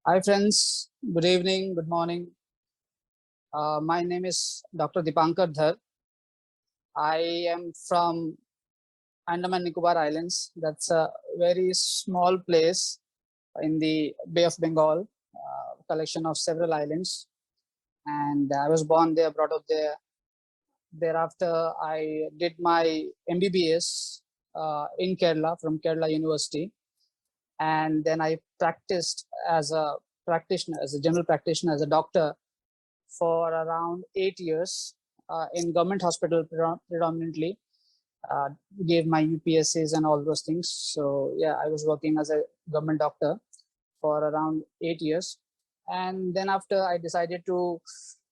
Hi friends, good evening, good morning. My name is Dr. Deepankar Dhar. I am from Andaman Nicobar Islands. That's a very small place in the Bay of Bengal, collection of several islands. And I was born there, brought up there. Thereafter, I did my MBBS in Kerala from Kerala University. And then I practiced as a practitioner, as a general practitioner, as a doctor for around 8 years in government hospital predominantly. Gave my UPSCs and all those things. So yeah, I was working as a government doctor for around 8 years. And then after I decided to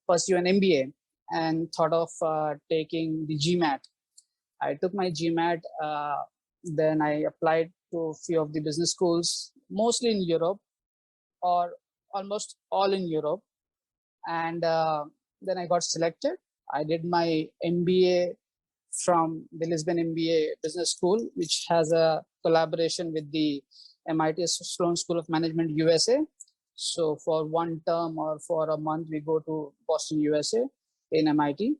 pursue an MBA and thought of taking the GMAT. I took my GMAT, then I applied to a few of the business schools, mostly in Europe or almost all in Europe. And then I got selected. I did my MBA from the Lisbon MBA Business School, which has a collaboration with the MIT Sloan School of Management USA. So for one term or for a month, we go to Boston, USA in MIT.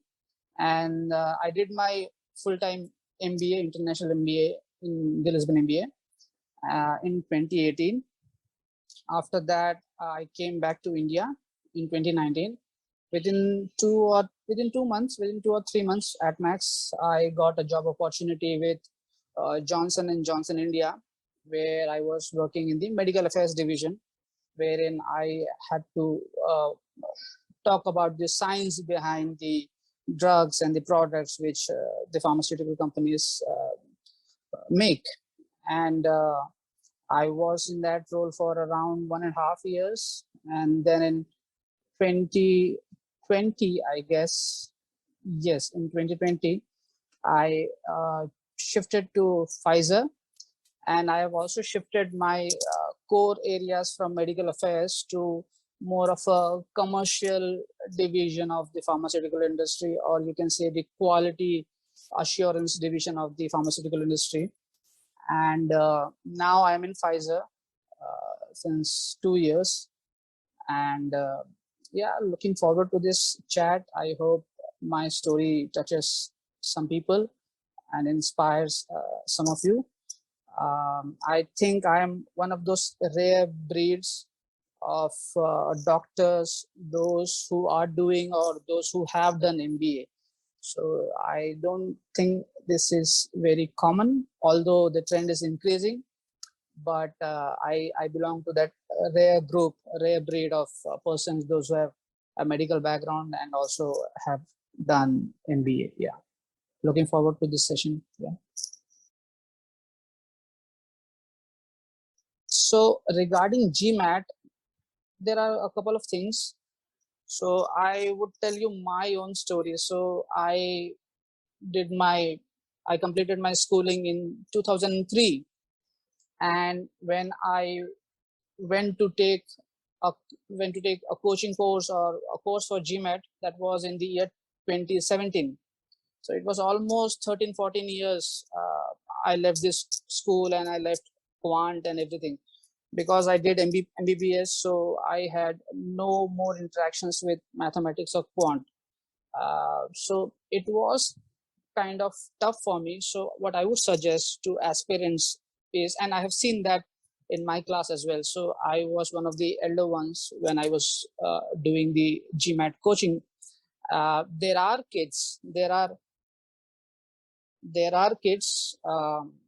And I did my full-time MBA, international MBA in the Lisbon MBA in 2018. After that, I came back to India in 2019. Within 2 or 3 months at max, I got a job opportunity with Johnson & Johnson India, where I was working in the medical affairs division, wherein I had to talk about the science behind the drugs and the products which the pharmaceutical companies make. And I was in that role for around 1.5 years. And then in 2020, I guess, yes, in 2020, I shifted to Pfizer. And I have also shifted my core areas from medical affairs to more of a commercial division of the pharmaceutical industry, or you can say the quality assurance division of the pharmaceutical industry. And now I'm in Pfizer since 2 years. And yeah, looking forward to this chat. I hope my story touches some people and inspires some of you. I think I am one of those rare breeds of doctors, those who are doing or those who have done MBA. So I don't think this is very common, although the trend is increasing. But I belong to that rare group, rare breed of persons, those who have a medical background and also have done MBA. Yeah, looking forward to this session. Yeah. So regarding GMAT, there are a couple of things. So I would tell you my own story. So I completed my schooling in 2003. And when I went to take a coaching course or a course for GMAT, that was in the year 2017. So it was almost 13-14 years I left this school, and I left quant and everything because I did MBBS. So I had no more interactions with mathematics or quant. So it was kind of tough for me. So what I would suggest to aspirants is, and I have seen that in my class as well. So I was one of the elder ones when I was doing the GMAT coaching. There are kids,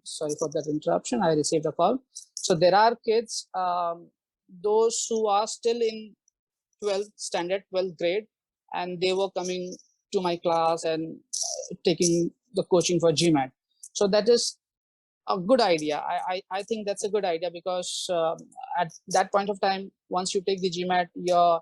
sorry for that interruption, I received a call. So there are kids, those who are still in 12th standard, 12th grade, and they were coming to my class and taking the coaching for GMAT. So that is a good idea. I think that's a good idea because at that point of time, once you take the GMAT, your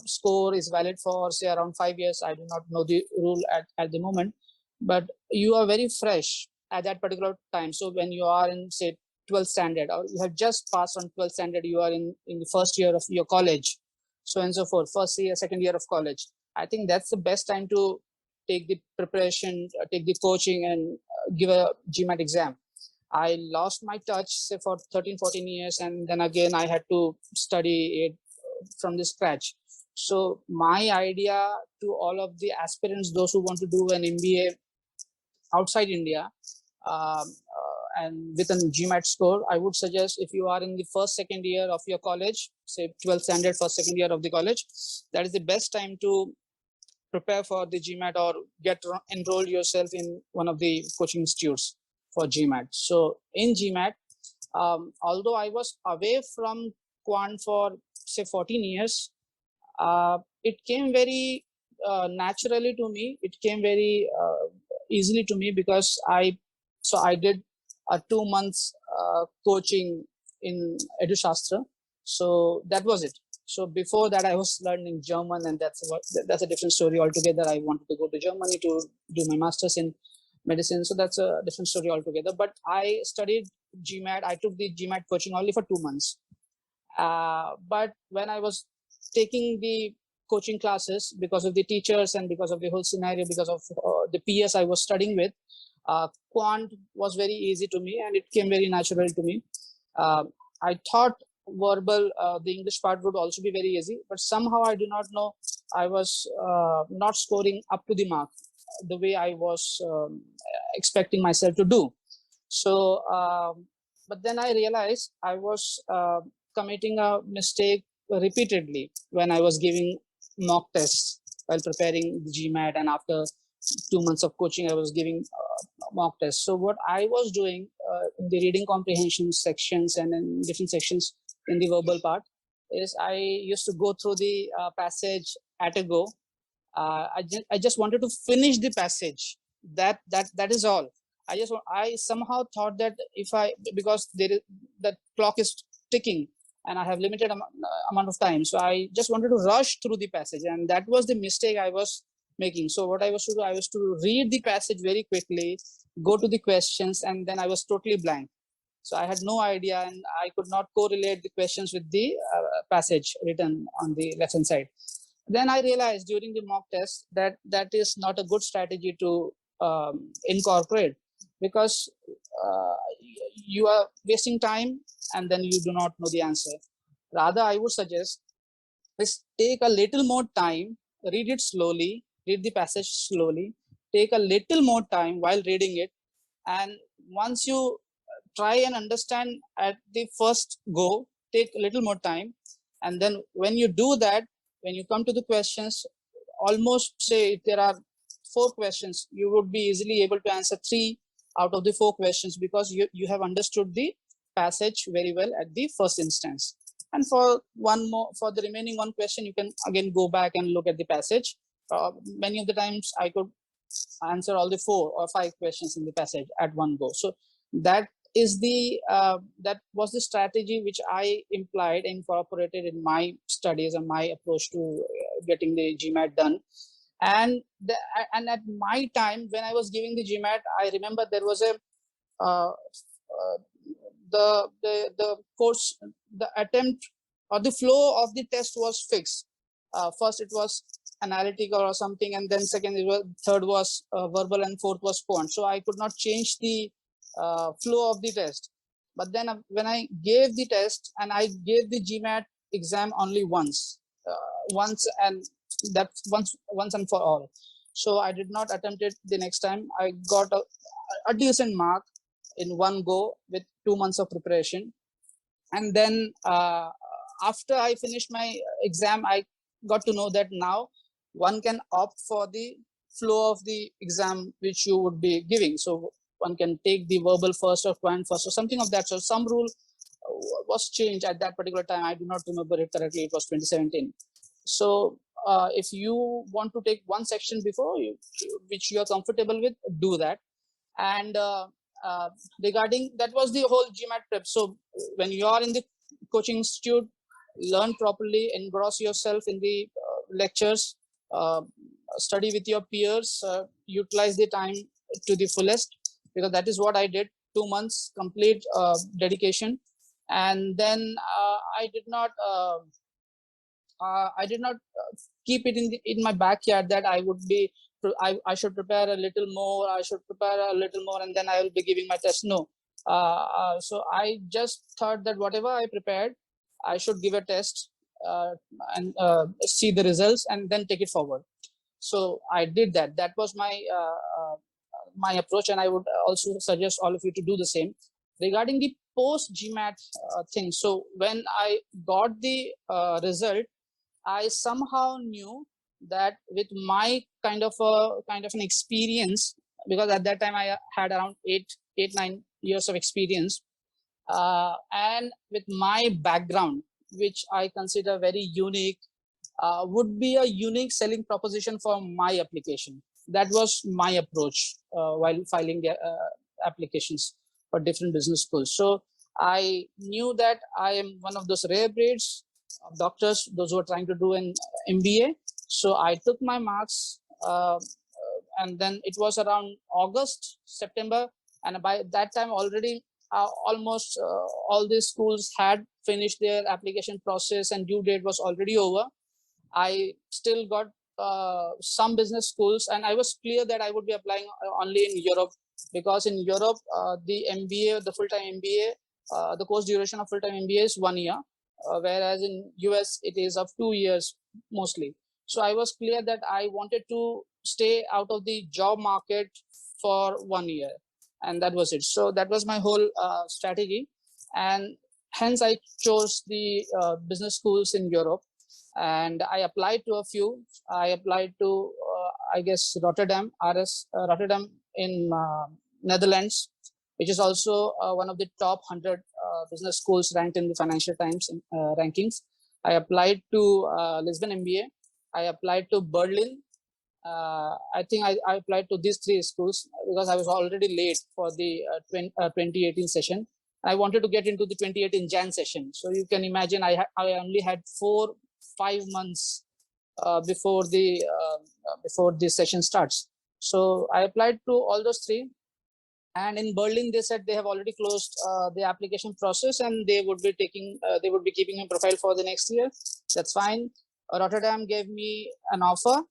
score is valid for say around 5 years. I do not know the rule at the moment, but you are very fresh at that particular time. So when you are in say 12th standard, or you have just passed on 12th standard, you are in the first year of your college, so and so forth, first year, second year of college. I think that's the best time to take the preparation, take the coaching, and give a GMAT exam. I lost my touch, say for 13, 14 years. And then again, I had to study it from the scratch. So my idea to all of the aspirants, those who want to do an MBA outside India, and with a GMAT score, I would suggest if you are in the first, second year of your college, say 12th standard, first, second year of the college, that is the best time to prepare for the GMAT or enroll yourself in one of the coaching institutes for GMAT. So in GMAT, although I was away from quant for say 14 years, it came very naturally to me. It came very easily to me because I did a 2 months coaching in EduShastra. So that was it. So before that, I was learning German, and that's a different story altogether. I wanted to go to Germany to do my master's in medicine, so that's a different story altogether. But I studied GMAT. I took the GMAT coaching only for 2 months. But when I was taking the coaching classes, because of the teachers and because of the whole scenario, because of the PS I was studying with, quant was very easy to me and it came very natural to me. I thought verbal, the English part would also be very easy, but somehow I do not know, I was not scoring up to the mark the way I was expecting myself to do. So, but then I realized I was committing a mistake repeatedly when I was giving mock tests while preparing the GMAT, and after 2 months of coaching, I was giving mock tests. So what I was doing in the reading comprehension sections and in different sections in the verbal part is I used to go through the passage at a go. I just wanted to finish the passage. That is all. I somehow thought that if I, because that clock is ticking and I have limited amount of time, so I just wanted to rush through the passage, and that was the mistake I was making. So what I was to do, I was to read the passage very quickly, go to the questions, and then I was totally blank. So I had no idea, and I could not correlate the questions with the passage written on the left hand side. Then I realized during the mock test that that is not a good strategy to incorporate, because you are wasting time and then you do not know the answer. Rather, I would suggest is take a little more time, read it slowly, read the passage slowly, take a little more time while reading it, and once you try and understand at the first go, take a little more time, and then when you do that, when you come to the questions, almost say if there are 4 questions, you would be easily able to answer 3 out of the 4 questions, because you have understood the passage very well at the first instance. And for the remaining 1 question, you can again go back and look at the passage. Many of the times I could answer all the 4 or 5 questions in the passage at one go. So that is that was the strategy which I incorporated in my studies and my approach to getting the GMAT done. And at my time when I was giving the GMAT, I remember there was a the course, the attempt or the flow of the test was fixed. First it was analytical or something, and then third was verbal, and fourth was quant. So I could not change the flow of the test. But then when I gave the test, and I gave the GMAT exam only once, and that's once and for all. So I did not attempt it the next time. I got a decent mark in one go with 2 months of preparation. And then after I finished my exam, I got to know that now one can opt for the flow of the exam which you would be giving. So one can take the verbal first or quant first or something of that. So some rule was changed at that particular time. I do not remember it correctly. It was 2017. So if you want to take one section before, which you are comfortable with, do that. And regarding that was the whole GMAT prep. So when you are in the coaching institute, learn properly, engross yourself in the lectures, study with your peers, utilize the time to the fullest, because that is what I did. 2 months complete dedication. And then I did not keep it in my backyard that I would be, I should prepare a little more, and then I will be giving my test. No, So I just thought that whatever I prepared, I should give a test and see the results and then take it forward. So I did that. That was my approach, and I would also suggest all of you to do the same. Regarding the post GMAT thing, so when I got the result, I somehow knew that with my kind of an experience, because at that time I had around 9 years of experience, and with my background, which I consider very unique, would be a unique selling proposition for my application. That was my approach while filing the applications for different business schools. So I knew that I am one of those rare breeds of doctors, those who are trying to do an MBA. So I took my marks, and then it was around August, September, and by that time already almost all these schools had finished their application process and due date was already over. I still got some business schools, and I was clear that I would be applying only in Europe, because in Europe, the MBA, the full-time MBA, the course duration of full-time MBA is 1 year, whereas in US it is of 2 years mostly. So I was clear that I wanted to stay out of the job market for 1 year, and that was it. So that was my whole strategy, and hence I chose the business schools in Europe. And I applied to a few. I applied to, I guess, Rotterdam, Rotterdam in Netherlands, which is also one of the top 100 business schools ranked in the Financial Times rankings. I applied to Lisbon MBA. I applied to Berlin. I think I applied to these 3 schools because I was already late for the 2018 session. I wanted to get into the 2018 Jan session. So you can imagine I only had 4-5 months before the session starts. So I applied to all those 3, and in Berlin they said they have already closed the application process and they would be keeping a profile for the next year. That's fine. Rotterdam gave me an offer.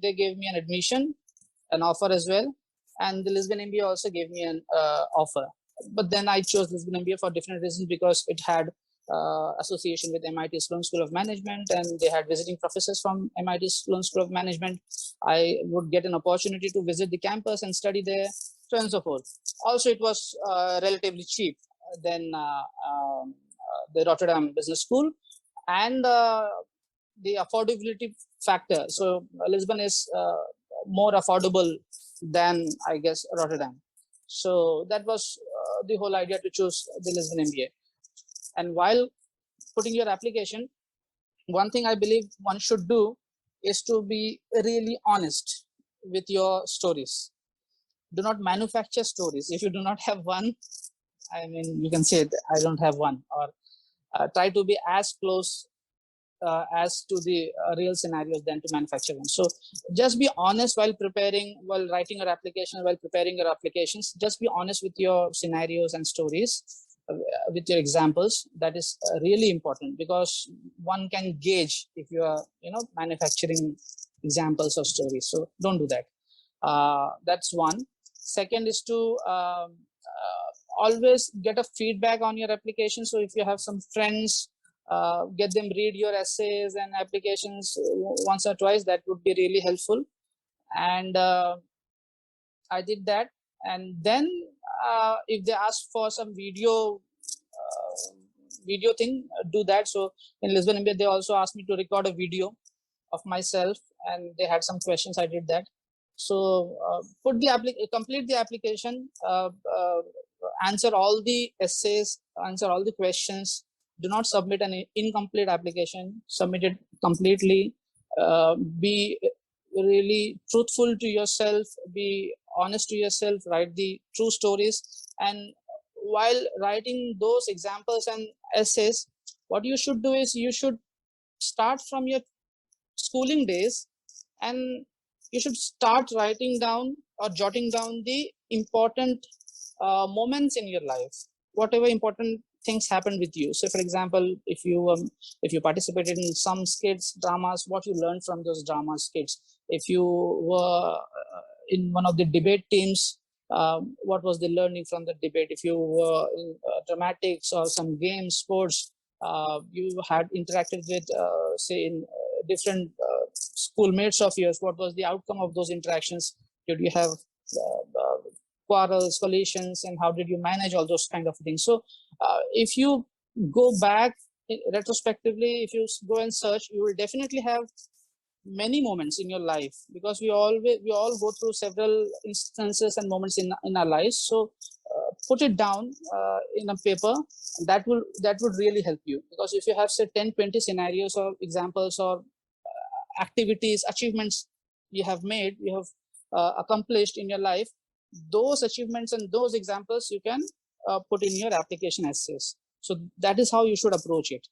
They gave me an admission, an offer as well, and the Lisbon MBA also gave me an offer. But then I chose Lisbon MBA for different reasons, because it had association with MIT Sloan School of Management, and they had visiting professors from MIT Sloan School of Management. I would get an opportunity to visit the campus and study there, so on and so forth. Also, it was relatively cheap than the Rotterdam Business School, and the affordability factor. So Lisbon is more affordable than, I guess, Rotterdam. So that was the whole idea to choose the Lisbon MBA. And while putting your application, one thing I believe one should do is to be really honest with your stories. Do not manufacture stories. If you do not have one, I mean, you can say I don't have one, or try to be as close as to the real scenarios than to manufacture one. So just be honest while writing your application, while preparing your applications. Just be honest with your scenarios and stories, with your examples. That is really important, because one can gauge if you are manufacturing examples or stories. So don't do that. That's one. Second is to always get a feedback on your application. So if you have some friends, get them read your essays and applications once or twice. That would be really helpful. And I did that. And then if they ask for some video thing, do that. So in Lisbon MBA, they also asked me to record a video of myself, and they had some questions. I did that. So complete the application, answer all the essays, answer all the questions. Do not submit an incomplete application. Submit it completely. Be really truthful to yourself. Be honest to yourself. Write the true stories. And while writing those examples and essays, what you should do is you should start from your schooling days, and you should start writing down or jotting down the important moments in your life. Whatever important things happen with you. So for example, if you participated in some skits, dramas, what you learned from those drama skits. If you were in one of the debate teams, what was the learning from the debate. If you were in dramatics or some games, sports, you had interacted with, say, in different schoolmates of yours, what was the outcome of those interactions? Did you have quarrels, collisions, and how did you manage all those kind of things? So if you go back retrospectively, if you go and search, you will definitely have many moments in your life, because we all go through several instances and moments in our lives. So put it down in a paper. That would really help you, because if you have, say, 10-20 scenarios or examples or activities, achievements you have made, you have accomplished in your life, those achievements and those examples you can put in your application essays. So that is how you should approach it.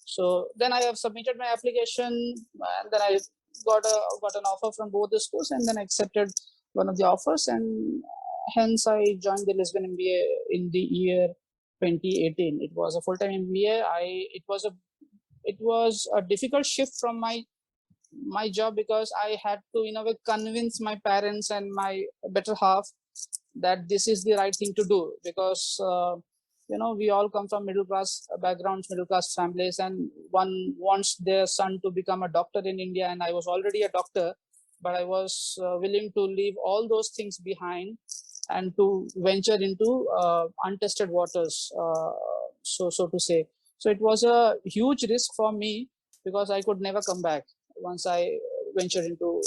So then I have submitted my application, and then I got an offer from both the schools, and then I accepted one of the offers, and hence I joined the Lisbon MBA in the year 2018. It was a full-time MBA. It was a difficult shift from my job, because I had to, in a way, convince my parents and my better half that this is the right thing to do, because we all come from middle class backgrounds, middle class families, and one wants their son to become a doctor in India. And I was already a doctor, but I was willing to leave all those things behind and to venture into untested waters, so to say. So it was a huge risk for me, because I could never come back once I ventured into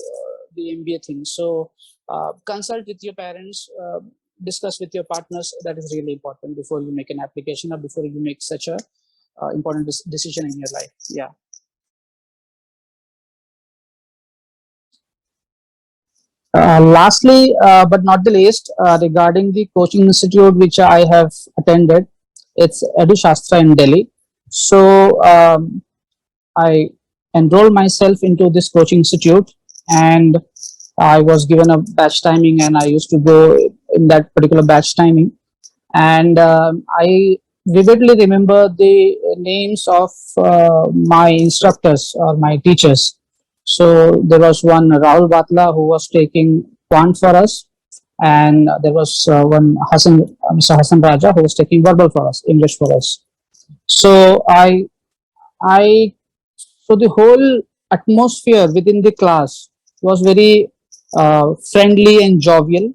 the MBA thing. So consult with your parents, discuss with your partners. That is really important before you make an application or before you make such a important decision in your life. Yeah. Lastly, but not the least, regarding the coaching institute which I have attended, it's EduShastra in Delhi. So I enrolled myself into this coaching institute, and I was given a batch timing, and I used to go in that particular batch timing. And I vividly remember the names of my instructors or my teachers. So there was one Rahul Batla who was taking quant for us, and there was one Mr. Hassan Raja, who was taking verbal for us, English for us. So I so the whole atmosphere within the class was very friendly and jovial,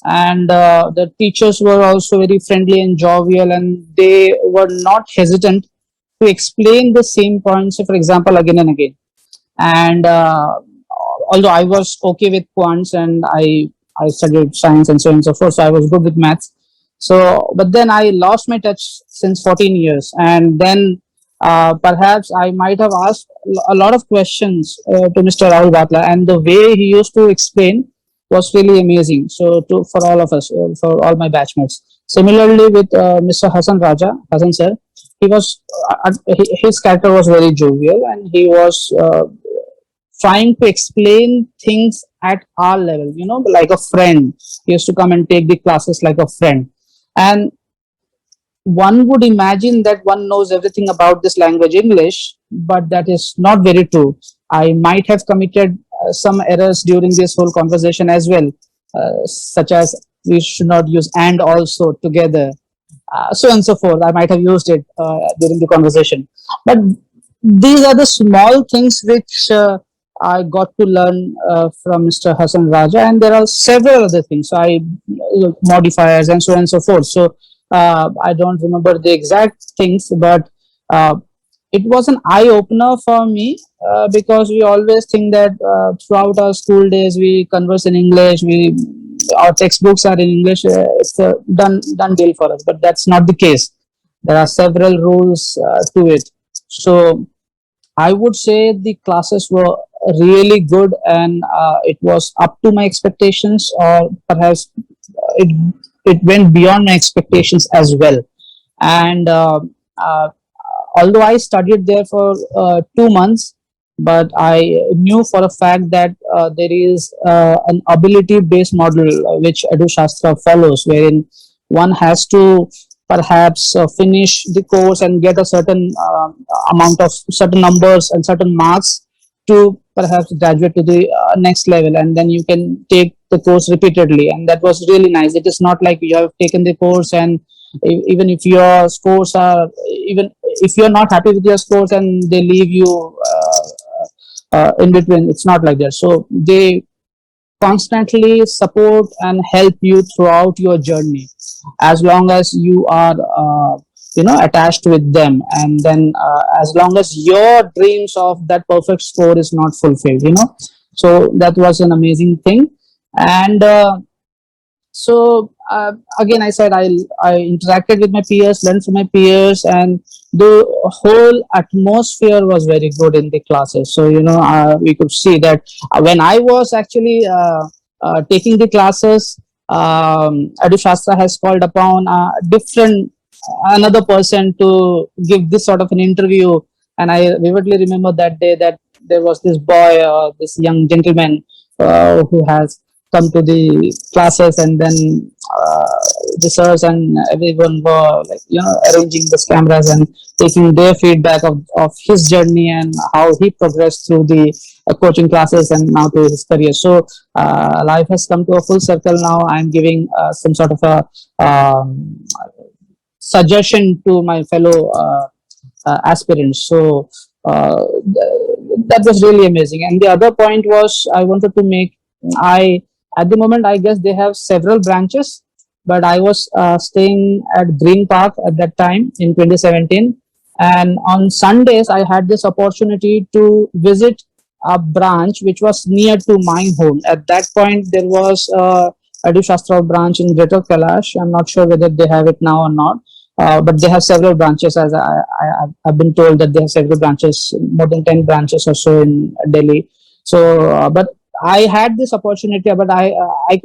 and the teachers were also very friendly and jovial, and they were not hesitant to explain the same points, for example, again and again. And although I was okay with quants, and I studied science and so on and so forth, so I was good with maths. So, but then I lost my touch since 14 years, and then perhaps I might have asked a lot of questions to Mr. Rahul Batla, and the way he used to explain was really amazing. So, for all of us, for all my batchmates. Similarly, with Mr. Hassan sir, he was his character was very jovial, and he was trying to explain things at our level, like a friend. He used to come and take the classes like a friend, and one would imagine that one knows everything about this language English, but that is not very true. I might have committed some errors during this whole conversation as well, such as we should not use and also together, so on and so forth. I might have used it during the conversation, but these are the small things which I got to learn from Mr. Hassan Raja, and there are several other things. Modifiers and so on and so forth. So I don't remember the exact things, but it was an eye opener for me, because we always think that throughout our school days we converse in English, our textbooks are in English, it's a done deal for us, but that's not the case. There are several rules to it. So I would say the classes were really good, and it was up to my expectations, or perhaps it went beyond my expectations as well. And although I studied there for 2 months, but I knew for a fact that there is an ability-based model which EduShastra follows, wherein one has to perhaps finish the course and get a certain amount of certain numbers and certain marks to perhaps graduate to the next level, and then you can take the course repeatedly, and that was really nice. It is not like you have taken the course and even if your scores are, even if you're not happy with your scores and they leave you in between, it's not like that. So they constantly support and help you throughout your journey, as long as you are attached with them, and then as long as your dreams of that perfect score is not fulfilled, so that was an amazing thing. And so again, I said I interacted with my peers, learned from my peers, and the whole atmosphere was very good in the classes. So we could see that when I was actually taking the classes, EduShastra has called upon different another person to give this sort of an interview, and I vividly remember that day that there was this boy, this young gentleman who has come to the classes, and then the sirs and everyone were like arranging the cameras and taking their feedback of his journey and how he progressed through the coaching classes and now to his career. So life has come to a full circle now. I'm giving some sort of a suggestion to my fellow aspirants. So that was really amazing. And the other point was I wanted to make, I at the moment I guess they have several branches, but I was staying at Green Park at that time in 2017, and on Sundays I had this opportunity to visit a branch which was near to my home. At that point there was a EduShastra branch in Greater Kailash. I'm not sure whether they have it now or not. But they have several branches, as I've been told that they have several branches, more than 10 branches or so in Delhi. So, but I had this opportunity, but I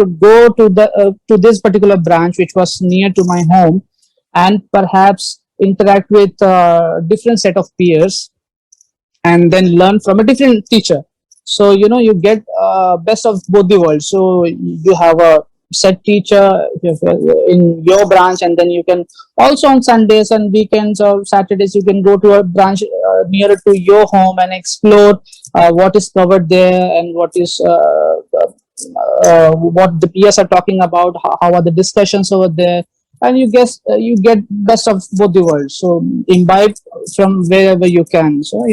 could go to this particular branch, which was near to my home, and perhaps interact with different set of peers, and then learn from a different teacher. So you get best of both the worlds. So you have a set teacher in your branch, and then you can also on Sundays and weekends or Saturdays you can go to a branch nearer to your home and explore what is covered there, and what is what the peers are talking about, how are the discussions over there, and you get best of both the worlds. So imbibe from wherever you can. So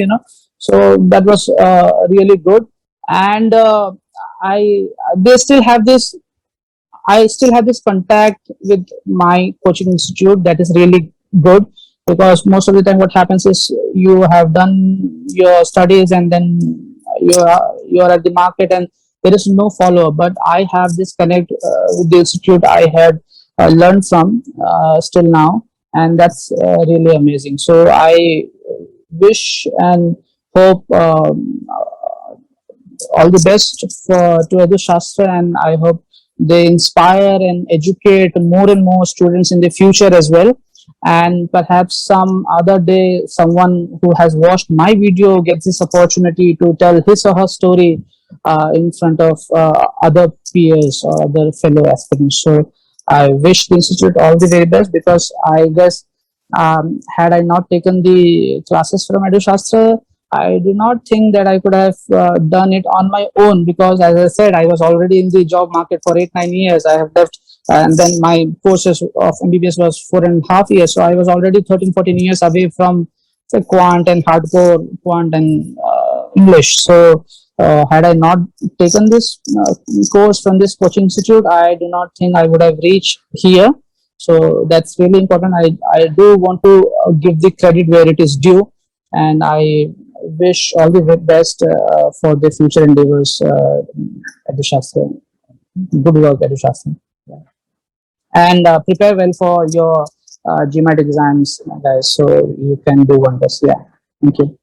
so that was really good. And I they still have this I still have this contact with my coaching institute. That is really good, because most of the time what happens is you have done your studies and then you're at the market and there is no follow up. But I have this connect with the institute I had learned from still now, and that's really amazing. So I wish and hope all the best to EduShastra, and I hope they inspire and educate more and more students in the future as well. And perhaps some other day, someone who has watched my video gets this opportunity to tell his or her story in front of other peers or other fellow aspirants. So I wish the institute all the very best, because I guess had I not taken the classes from EduShastra, I do not think that I could have done it on my own, because as I said, I was already in the job market for 8-9 years. I have left, and then my courses of MBBS was 4.5 years. So I was already 13-14 years away from say, quant and hardcore quant and English. So had I not taken this course from this coaching institute, I do not think I would have reached here. So that's really important. I do want to give the credit where it is due, and I wish all the best for the future endeavors at the Shastra. Good work at the Shastra. Yeah. And prepare well for your GMAT exams, guys, so you can do wonders. Yeah. Thank you.